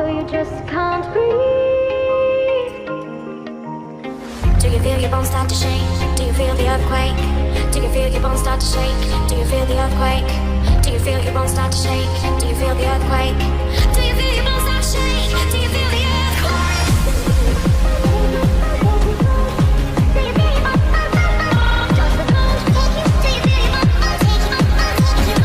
over, you just can't breathe. Do you feel your bones start to shake? Do you feel the earthquake? Do you feel your bones start to shake? Do you feel the earthquake? Do you feel your bones start to shake? Do you feel the earthquake? Do you feel your bones start to shake? Do you feel the earthquake? Do you feel your bones? Does the bones take you? Do you feel your bones take you?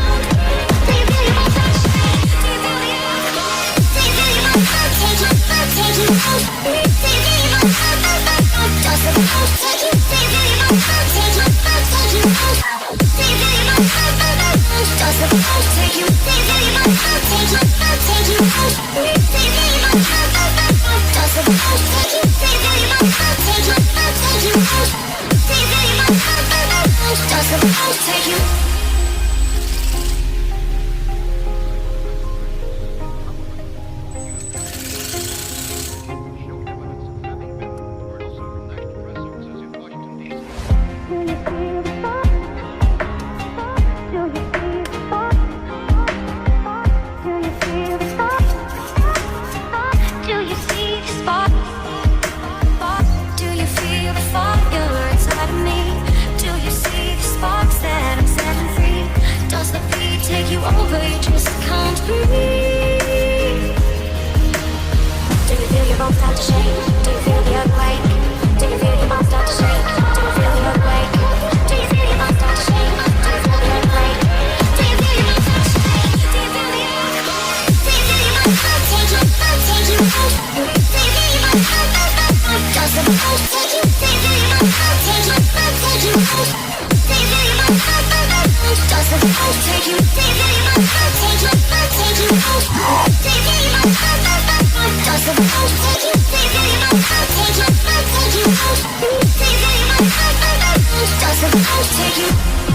Do you feel your bones start to shake? Do you feel the earthquake? Do you feel your bones take you? Take you? Do you feel your bones? Does the bones take you? Do you feel your bones take you? Take you? Do you feel your bones? Does the bones take you? Do you feel your bones take you? Take you? Do you feel your bones? Does the bones take you? Do you feel your bones take you? Take you? Do you feel your bones? Does the bones take you? Take you over, you just can't breathe. Do you feel your bones start to shake? Do you feel the earthquake? Do you feel your bones start to shake? Do you feel the earthquake? Do you feel your bones start to shake? Do you feel the earthquake? Do you feel your bones start to shake? Do you feel the earthquake? Do you feel your bones take you? Take you? Do you feel your bones? Does the bones take you? Do you feel your bones take you? Take you? Do you feel your bones? Does the bones take you? Do you feel your bones take you? Take you? Do you feel your bones? Does the bones take you? Do you feel your bones take you? Take you? Do you feel your bones? Does the bones take you?